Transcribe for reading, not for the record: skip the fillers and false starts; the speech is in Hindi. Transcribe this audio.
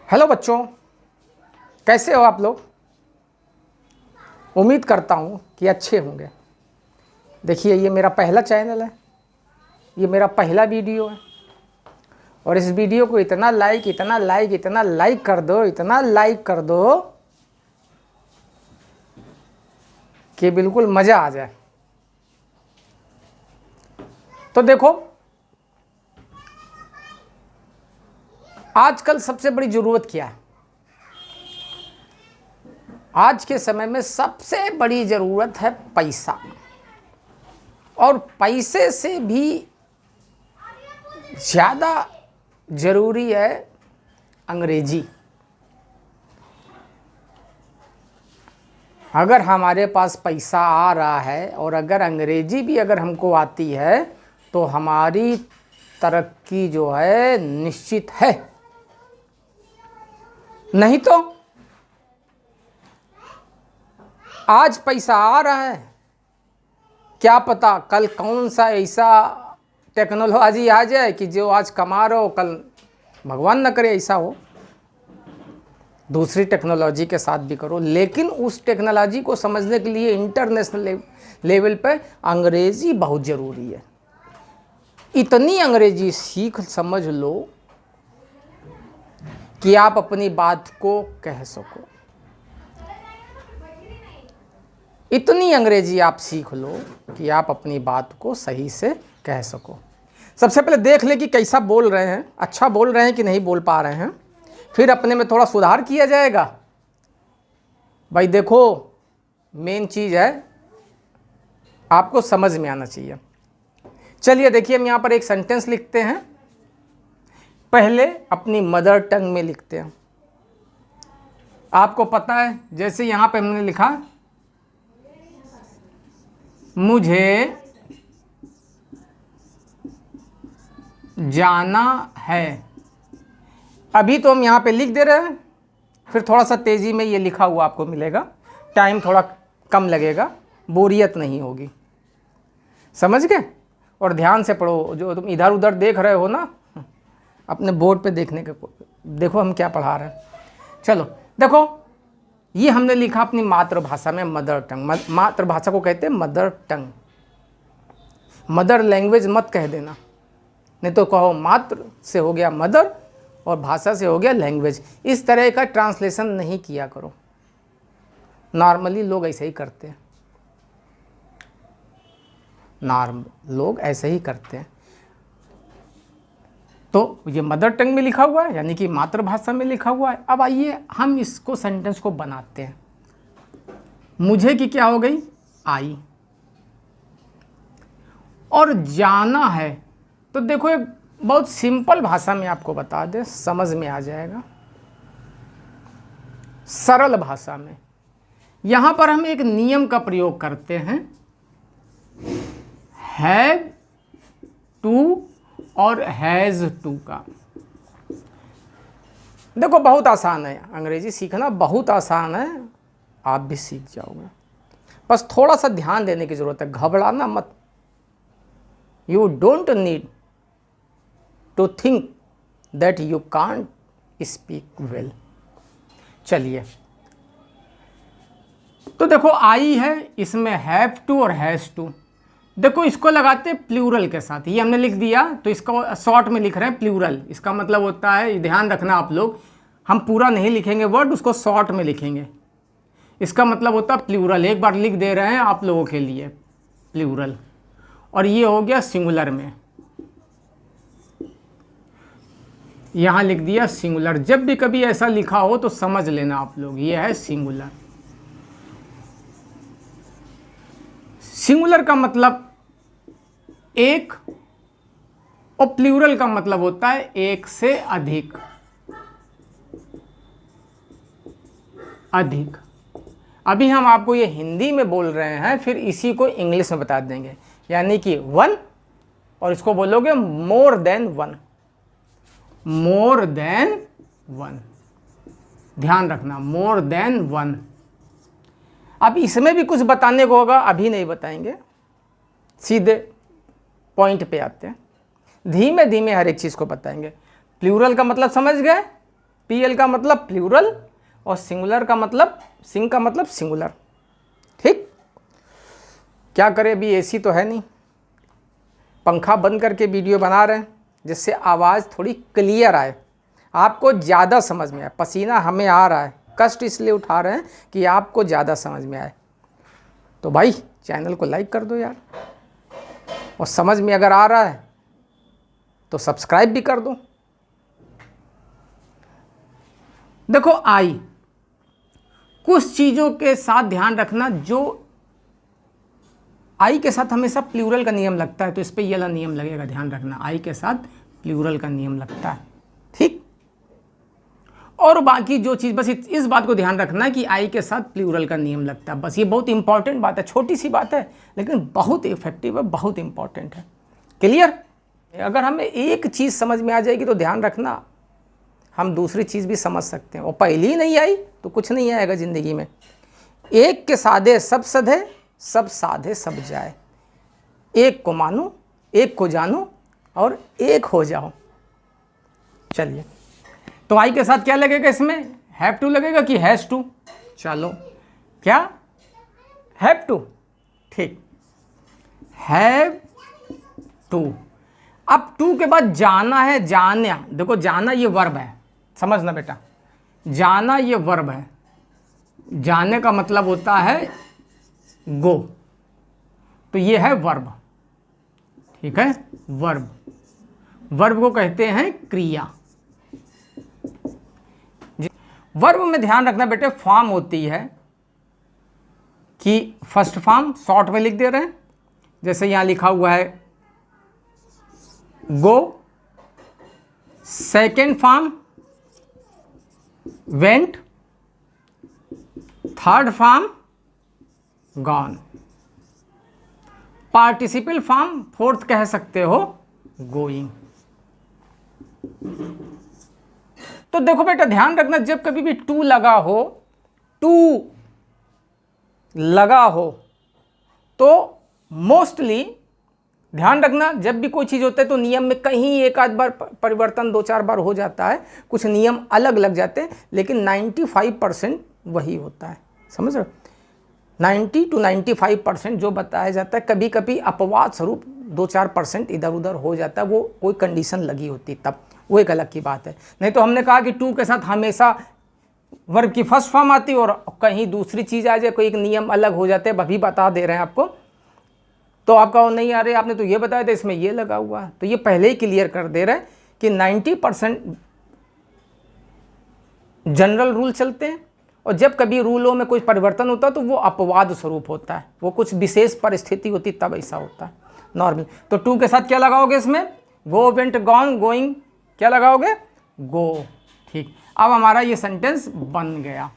हेलो बच्चों, कैसे हो आप लोग। उम्मीद करता हूँ कि अच्छे होंगे। देखिए, ये मेरा पहला चैनल है, ये मेरा पहला वीडियो है और इस वीडियो को इतना लाइक कर दो, इतना लाइक कर दो कि बिल्कुल मज़ा आ जाए। तो देखो, आजकल सबसे बड़ी ज़रूरत क्या है? आज के समय में सबसे बड़ी ज़रूरत है पैसा, और पैसे से भी ज़्यादा ज़रूरी है अंग्रेजी। अगर हमारे पास पैसा आ रहा है और अगर अंग्रेजी भी अगर हमको आती है तो हमारी तरक्की जो है निश्चित है। नहीं तो आज पैसा आ रहा है, क्या पता कल कौन सा ऐसा टेक्नोलॉजी आ जाए कि जो आज कमा रहे हो कल भगवान न करे ऐसा हो, दूसरी टेक्नोलॉजी के साथ भी करो। लेकिन उस टेक्नोलॉजी को समझने के लिए इंटरनेशनल लेवल पे अंग्रेजी बहुत ज़रूरी है। इतनी अंग्रेजी सीख समझ लो कि आप अपनी बात को कह सको। इतनी अंग्रेजी आप सीख लो कि आप अपनी बात को सही से कह सको। सबसे पहले देख ले कि कैसा बोल रहे हैं, अच्छा बोल रहे हैं कि नहीं बोल पा रहे हैं, फिर अपने में थोड़ा सुधार किया जाएगा। भाई देखो, मेन चीज़ है आपको समझ में आना चाहिए। चलिए देखिए, हम यहाँ पर एक सेंटेंस लिखते हैं। पहले अपनी मदर टंग में लिखते हैं। आपको पता है, जैसे यहाँ पे हमने लिखा मुझे जाना है। अभी तो हम यहाँ पे लिख दे रहे हैं, फिर थोड़ा सा तेज़ी में ये लिखा हुआ आपको मिलेगा, टाइम थोड़ा कम लगेगा, बोरियत नहीं होगी। समझ गए? और ध्यान से पढ़ो। जो तुम इधर उधर देख रहे हो ना, अपने बोर्ड पे देखने के देखो हम क्या पढ़ा रहे हैं। चलो देखो, ये हमने लिखा अपनी मातृभाषा में, मदर टंग। मातृभाषा को कहते हैं मदर टंग। मदर लैंग्वेज मत कह देना, नहीं तो कहो मातृ से हो गया मदर और भाषा से हो गया लैंग्वेज। इस तरह का ट्रांसलेशन नहीं किया करो। नॉर्मली लोग ऐसे ही करते हैं, लोग ऐसे ही करते हैं। तो ये मदर टंग में लिखा हुआ है, यानी कि मातृभाषा में लिखा हुआ है। अब आइए हम इसको सेंटेंस को बनाते हैं। मुझे की क्या हो गई? आई। और जाना है, तो देखो एक बहुत सिंपल भाषा में आपको बता दें, समझ में आ जाएगा, सरल भाषा में। यहां पर हम एक नियम का प्रयोग करते हैं, हैव टू और हैज़ टू का। देखो बहुत आसान है, अंग्रेजी सीखना बहुत आसान है, आप भी सीख जाओगे। बस थोड़ा सा ध्यान देने की ज़रूरत है, घबराना मत। You don't need to think that you can't speak well. चलिए, तो देखो आई है, इसमें हैव टू और हैज़ टू। देखो इसको लगाते हैं प्लूरल के साथ, ये हमने लिख दिया, तो इसको शॉर्ट में लिख रहे हैं प्लूरल। इसका मतलब होता है, ध्यान रखना आप लोग, हम पूरा नहीं लिखेंगे वर्ड, उसको शॉर्ट में लिखेंगे। इसका मतलब होता है प्लूरल। एक बार लिख दे रहे हैं आप लोगों के लिए, प्लूरल। और ये हो गया सिंगुलर में, यहाँ लिख दिया सिंगुलर। जब भी कभी ऐसा लिखा हो तो समझ लेना आप लोग, ये है सिंगुलर। सिंगुलर का मतलब एक और प्लूरल का मतलब होता है एक से अधिक। अधिक। अभी हम आपको ये हिंदी में बोल रहे हैं, फिर इसी को इंग्लिश में बता देंगे। यानी कि वन, और इसको बोलोगे more than one. More than one, ध्यान रखना, मोर देन वन। अब इसमें भी कुछ बताने को होगा, अभी नहीं बताएंगे, सीधे पॉइंट पे आते हैं। धीमे धीमे हर एक चीज़ को बताएंगे। प्लूरल का मतलब समझ गए? PL का मतलब प्लूरल और सिंगुलर का मतलब सिंग का मतलब सिंगुलर। ठीक, क्या करें, अभी AC तो है नहीं, पंखा बंद करके वीडियो बना रहे हैं जिससे आवाज़ थोड़ी क्लियर आए, आपको ज़्यादा समझ में आए। पसीना हमें आ रहा है, कष्ट इसलिए उठा रहे हैं कि आपको ज़्यादा समझ में आए। तो भाई चैनल को लाइक कर दो यार, और समझ में अगर आ रहा है तो सब्सक्राइब भी कर दो। देखो आई, कुछ चीज़ों के साथ ध्यान रखना, जो आई के साथ हमेशा प्लूरल का नियम लगता है तो इस पर ये वाला नियम लगेगा, ध्यान रखना, आई के साथ प्लूरल का नियम लगता है। ठीक, और बाकी जो चीज़, बस इस बात को ध्यान रखना कि आई के साथ प्लूरल का नियम लगता है, बस ये बहुत इंपॉर्टेंट बात है, छोटी सी बात है लेकिन बहुत इफेक्टिव है, बहुत इंपॉर्टेंट है। क्लियर? अगर हमें एक चीज़ समझ में आ जाएगी तो ध्यान रखना हम दूसरी चीज़ भी समझ सकते हैं, और पहली ही नहीं आई तो कुछ नहीं आएगा ज़िंदगी में। एक के साधे सब सधे, सब साधे सब जाए, एक को मानो, एक को जानो और एक हो जाओ। चलिए, तो आई के साथ क्या लगेगा इसमें? हैव टू लगेगा कि हैज़ टू? चलो, क्या? Have to. ठीक, हैव टू। अब टू के बाद जाना है, जाना, देखो जाना ये वर्ब है, समझना बेटा, जाना ये वर्ब है, जाने का मतलब होता है गो, तो ये है वर्ब। ठीक है, वर्ब, वर्ब को कहते हैं क्रिया। वर्ब में ध्यान रखना बेटे, फॉर्म होती है कि फर्स्ट फॉर्म शॉर्ट में लिख दे रहे हैं, जैसे यहां लिखा हुआ है go, second form went, third form gone, participle form fourth कह सकते हो गोइंग। तो देखो बेटा ध्यान रखना, जब कभी भी टू लगा हो, टू लगा हो तो मोस्टली ध्यान रखना, जब भी कोई चीज़ होता है तो नियम में कहीं एक आध बार परिवर्तन, दो चार बार हो जाता है, कुछ नियम अलग लग जाते हैं, लेकिन 95% वही होता है। समझ रहे हो? 90 to 95% जो बताया जाता है, कभी कभी अपवाद स्वरूप 2-4% इधर उधर हो जाता है, वो कोई कंडीशन लगी होती तब, वो एक अलग की बात है। नहीं तो हमने कहा कि टू के साथ हमेशा वर्ब की फर्स्ट फॉर्म आती और कहीं दूसरी चीज़ आ जाए, कोई एक नियम अलग हो जाते हैं, अभी बता दे रहे हैं आपको। तो आप कहो नहीं आ रहे, आपने तो ये बताया था इसमें ये लगा हुआ है, तो ये पहले ही क्लियर कर दे रहे हैं कि 90% जनरल रूल चलते हैं, और जब कभी रूलों में कोई परिवर्तन होता है तो वो अपवाद स्वरूप होता है, वो कुछ विशेष परिस्थिति होती तब ऐसा होता है नॉर्मल। तो टू के साथ क्या लगाओगे इसमें? गो, वेंट, गॉन, गोइंग, क्या लगाओगे? गो। ठीक, अब हमारा ये सेंटेंस बन गया।